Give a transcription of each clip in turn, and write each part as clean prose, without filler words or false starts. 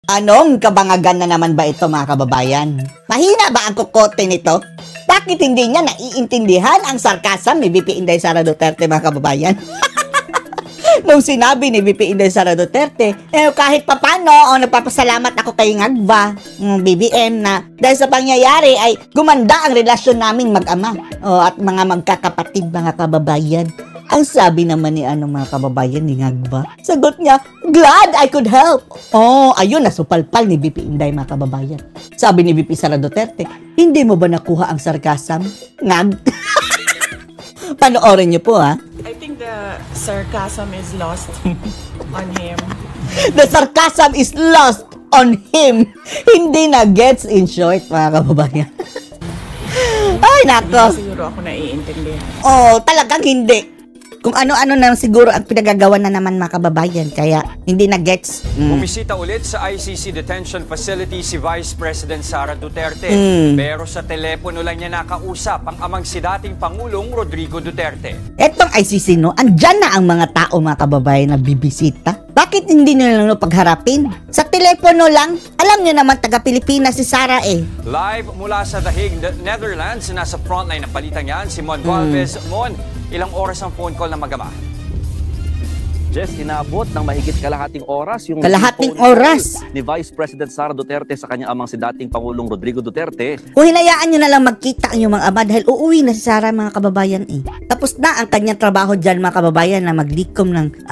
Anong kabangagan na naman ba ito mga kababayan? Mahina ba ang kukote nito? Bakit hindi niya naiintindihan ang sarkasm ni VP Inday Sara Duterte mga kababayan? Nung sinabi ni VP Inday Sara Duterte, kahit papano, nagpapasalamat ako kay Ngagba, BBM, na dahil sa pangyayari ay gumanda ang relasyon naming mag-ama at mga magkakapatid mga kababayan. Ang sabi naman ni mga kababayan ni Ngagba, sagot niya, glad I could help. Ayun, nasupalpal ni VP Inday mga kababayan. Sabi ni VP Sara Duterte, hindi mo ba nakuha ang sarcasm? Ngag? Panoorin niyo po ha. I think the sarcasm is lost on him. The sarcasm is lost on him. Hindi na gets in short mga kababayan. Ay, nako. Hindi siguro ako naiintindihan. Talagang hindi. Kung ano-ano na siguro ang pinagagawa na naman mga kababayan, kaya hindi na gets. Bumisita ulit sa ICC detention facility si Vice President Sara Duterte. Pero sa telepono lang niya nakausap ang amang si dating Pangulong Rodrigo Duterte. Etong ICC andyan na ang mga tao mga kababayan na bibisita. Bakit hindi nyo lang pagharapin? Sa telepono lang, alam nyo naman taga-Pilipinas si Sara Live mula sa The Hague, Netherlands, nasa frontline ng balitang yan, si Mon Galvez. Mon, ilang oras ang phone call ng mag-ama? Jess, inaabot ng mahigit kalahating oras yung ni Vice President Sara Duterte sa kanyang amang si dating Pangulong Rodrigo Duterte. Kung hinayaan nyo na lang magkita ang yung mga ama dahil uuwi na si Sara mga kababayan Tapos na ang kanyang trabaho dyan mga kababayan na maglikom ng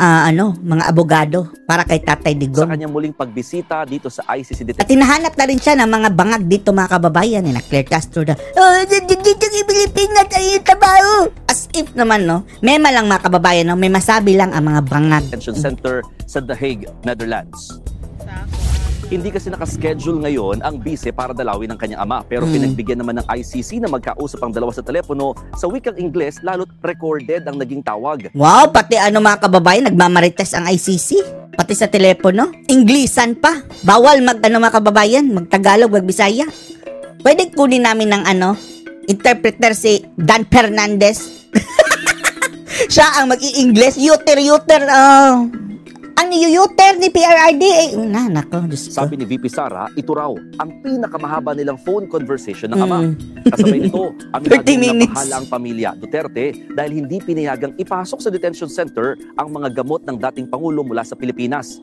mga abogado para kay Tatay Digong. Sa kanyang muling pagbisita dito sa ICC detention. At hinahanap na rin siya ng mga bangag dito mga kababayan na Claire Castro na dito yung Pilipinas ay trabaho. As if naman mema lang mga kababayan may masabi lang ang mga bangag. Detention Center sa The Hague, Netherlands. Hindi kasi nakaschedule ngayon ang bise para dalawin ng kanyang ama, pero pinagbigyan naman ng ICC na magkausap ang dalawa sa telepono sa wikang Ingles, lalo't recorded ang naging tawag. Wow, pati mga kababayan nagmamarites ang ICC, pati sa telepono, Inglesan pa. Bawal mga kababayan, magtagalog, magbisaya. Pwede kunin namin ng interpreter si Dan Fernandez. Siya ang mag-i-Ingles, yuter. Ang yuter ni PRRD nako, Diyos ko. Sabi ni VP Sara, ito raw ang pinakamahaba nilang phone conversation ng ama. Kasabay nito, ang napahalang pamilya Duterte dahil hindi pinayagang ipasok sa detention center ang mga gamot ng dating Pangulo mula sa Pilipinas.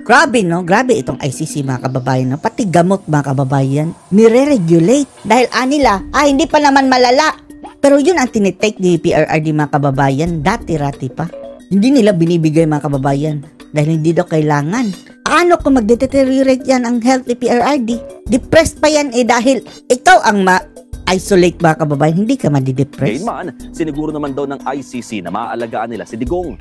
Grabe grabe itong ICC mga kababayan Pati gamot mga kababayan, nire-regulate dahil anila, hindi pa naman malala. Pero yun ang tinitake ni PRRD mga kababayan, dati-rati pa. Hindi nila binibigay mga kababayan dahil hindi daw kailangan. Ano kung mag-deteriorate yan ang health ni PRRD? Depressed pa yan dahil ikaw ang ma-isolate mga kababayan, hindi ka madidepress. Gayunman, siniguro naman daw ng ICC na maaalagaan nila si Digong.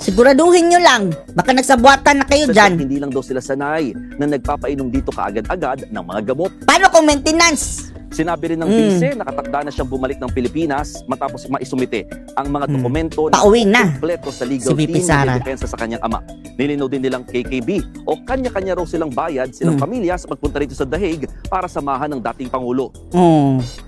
Siguraduhin nyo lang, baka nagsabuatan na kayo dyan. Hindi lang daw sila sanay na nagpapainom dito kaagad-agad ng mga gamot. Paano kung maintenance? Sinabi rin ng bise, nakatakda na siyang bumalik ng Pilipinas matapos maisumite ang mga dokumento na kumpleto sa legal team na depensa sa kanyang ama. Nilinaw din nilang KKB o kanya-kanya raw silang bayad, silang pamilya sa pagpunta rito sa The Hague para samahan ng dating Pangulo.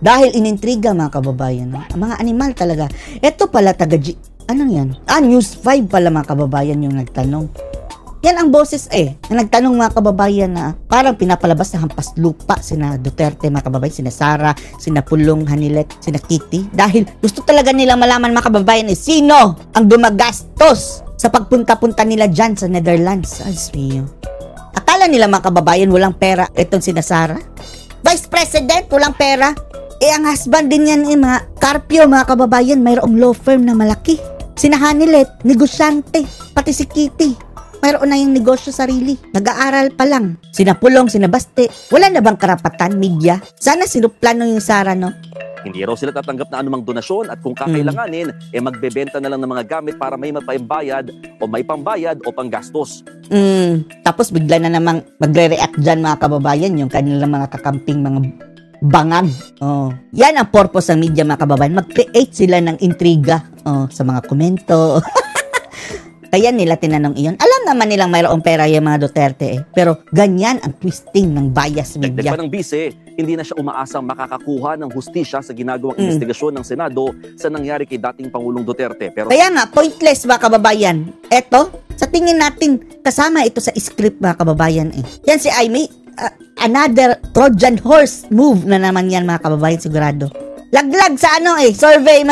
Dahil inintriga mga kababayan, mga animal talaga. Ito pala ano yan? News 5 pala mga kababayan yung nagtanong. Yan ang boses na nagtanong mga kababayan na parang pinapalabas na hampas lupa sina Duterte mga kababayan, sina Sara, sina Pulong, Hanilet, sina Kitty. Dahil gusto talaga nilang malaman mga kababayan sino ang dumagastos sa pagpunta-punta nila dyan sa Netherlands. Ay, sweet. Akala nila mga kababayan walang pera itong sina Sara? Vice President, walang pera? Ang husband din yan mga Carpio mga kababayan, mayroong law firm na malaki. Sina Hanilet, negosyante, pati si Kitty. Mayroon na yung negosyo sarili. Nag-aaral pa lang. Sina Pulong, sina Baste. Wala na bang karapatan, media? Sana sinuplano yung Sara, Hindi raw sila tatanggap na anumang donasyon at kung kakailanganin, magbebenta na lang ng mga gamit para may mapaibayad o may pambayad o panggastos. Tapos bigla na namang magre-react dyan mga kababayan yung kanilang mga kakamping mga bangag. Yan ang purpose ng media mga kababayan. Mag-create sila ng intriga sa mga komento. Kaya nila tinanong iyon. Alam naman nilang mayroong pera yung mga Duterte eh. Pero ganyan ang twisting ng bias Dagdag media. pa ng bise, hindi na siya umaasang makakakuha ng hustisya sa ginagawang investigasyon ng Senado sa nangyari kay dating Pangulong Duterte. Pero Kaya nga, pointless mga kababayan. Eto, sa tingin natin, kasama ito sa script mga kababayan eh. Yan si Aimee, another Trojan horse move na naman yan mga kababayan sigurado. Laglag sa survey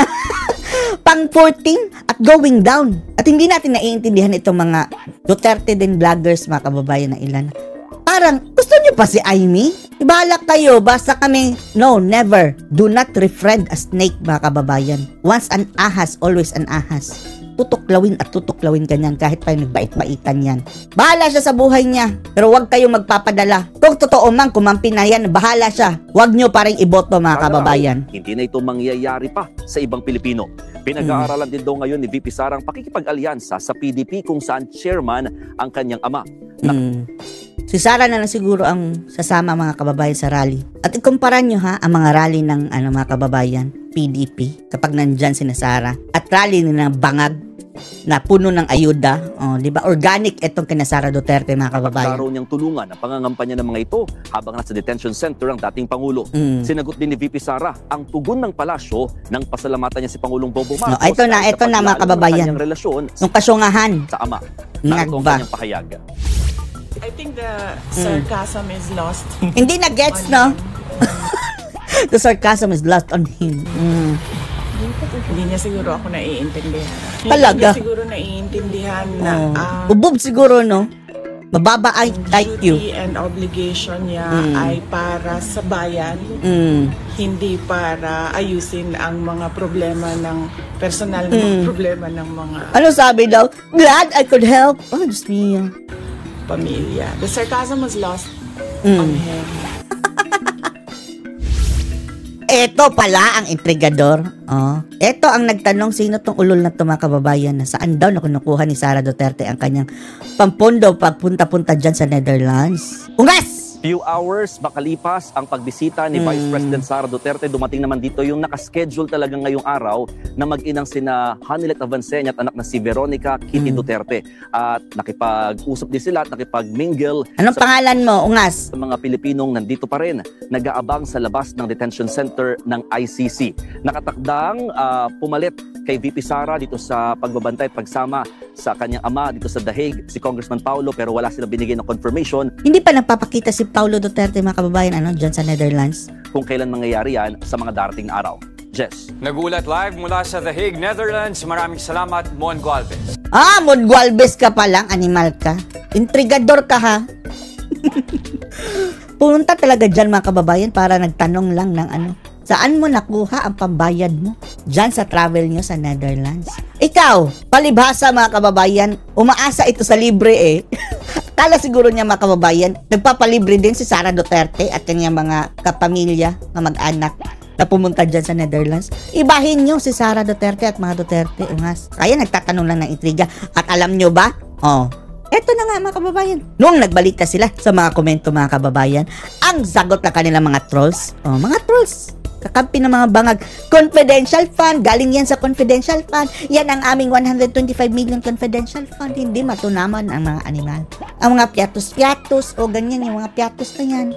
pang 14 at going down. At hindi natin naiintindihan itong mga Duterte din vloggers mga kababayan na ilan. Parang, gusto nyo pa si Aimee? Ibalak kayo, basta kami, no, never. Do not befriend a snake mga kababayan. Once an ahas, always an ahas. Tutuklawin at tutuklawin ganyan kahit pa yung nagbait-baitan yan. Bahala siya sa buhay niya, pero huwag kayong magpapadala. Kung totoo man, kumampi na yan, bahala siya. Huwag nyo pa rin iboto mga kababayan. hindi na ito mangyayari pa sa ibang Pilipino. Pinag-aaralan din daw ngayon ni VP Sara ang pakikipag-alyansa sa PDP kung saan chairman ang kanyang ama. Si Sara na lang siguro ang sasama mga kababayan sa rally. At ikumpara nyo ang mga rally ng mga kababayan, PDP, kapag nandyan si Sara. At rally ng Bangag na puno ng ayuda, di ba? Organic itong kina Sara Duterte mga kababayan. Klaro niyang tulungan ang pangangampanya ng mga ito habang nasa detention center ang dating Pangulo. Sinagot din ni VP Sara ang tugon ng palasyo ng pasalamatan niya si Pangulong Bobo Marcos. Ito na mga kababayan. Relasyon yung kasyungahan sa ama. Narito ang kanyang pahayag. I think the sarcasm is lost. Hindi na gets, no? The sarcasm is lost on him. Hindi niya siguro ako naiintindihan. Talaga? Hindi niya siguro naiintindihan na ang Ubob siguro, no? Mababa ang IQ. duty and obligation niya ay para sa bayan, hindi para ayusin ang mga problema ng personal na problema ng mga Ano sabi daw? Glad I could help. Oh, Diyos mio. pamilya. The sarcasm was lost on him. Ito pala ang intrigador. Ito ang nagtanong sino tong ulol na mga kababayan na saan daw na kinukuha ni Sara Duterte ang kanyang pampondo pagpunta-punta dyan sa Netherlands. Ungas! Few hours makalipas ang pagbisita ni Vice President Sara Duterte, dumating naman dito yung nakaschedule talaga ngayong araw na mag-inang sina Hanilet Avancenia at anak na si Veronica Kitty Duterte. At nakipag-usap din sila at nakipag-mingle. Anong pangalan mo, Ungas? Sa mga Pilipinong nandito pa rin, nag-aabang sa labas ng detention center ng ICC. Nakatakdang pumalit kay VP Sara dito sa pagbabantay at pagsama sa kanyang ama dito sa The Hague, si Congressman Paulo, pero wala sila binigay ng confirmation. Hindi pa nagpapakita si Paulo Duterte mga kababayan dyan sa Netherlands. Kung kailan mangyayari yan sa mga darating araw. Jess. Nagulat live mula sa The Hague, Netherlands. Maraming salamat, Mon Gualvez. Mon Gualvez ka pa lang, animal ka. Intrigador ka ha. Punta talaga dyan mga kababayan para nagtanong lang ng saan mo nakuha ang pambayad mo? Dyan sa travel nyo sa Netherlands. Ikaw, palibhasa mga kababayan, umaasa ito sa libre eh. Kala siguro niya mga kababayan, nagpapalibre din si Sara Duterte at kanyang mga kapamilya, na mag-anak na pumunta dyan sa Netherlands. Ibahin nyo si Sara Duterte at mga Duterte, Ungas. Kaya nagtatanong lang ng intriga. At alam nyo ba? Eto na nga mga kababayan. Noong nagbalita sila sa mga komento mga kababayan, ang sagot na kanilang mga trolls. Mga trolls. Kakampi ng mga bangag. Confidential fund. Galing yan sa confidential fund. Yan ang aming 125 million confidential fund. Hindi matunaman ang mga animal. Ang mga piatos-piatos o ganyan yung mga piatos na yan.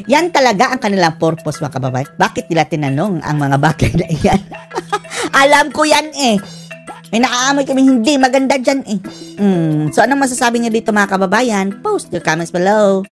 Yan talaga ang kanilang purpose mga kababayan. Bakit nila tinanong ang mga bagay na yan? Alam ko yan eh. May nakaamoy kami hindi maganda dyan eh. So anong masasabi niyo dito mga kababayan? Post your comments below.